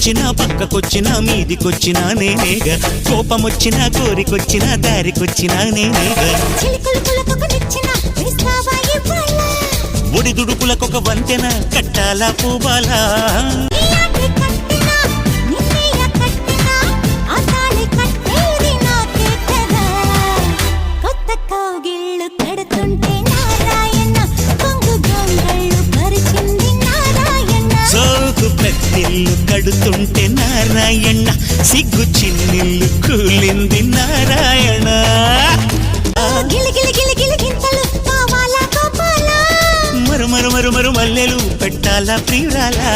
ఎదురొచ్చినా పక్కకొచ్చినా మీదికొచ్చినా నేనేగా కోపమొచ్చినా కోరికొచ్చినా దారికొచ్చినా నేనేగా ఒడిదుడుకులకొక వంతెన కట్టాలా పూబాలా సోకు పెద్దిల్లు కడుతుంటే నారాయణ సిగ్గు చిన్నిల్లు కూలింది నారాయణ మరు మరు మరు మరు మల్లెలు పెట్టాలా ప్రియురాలా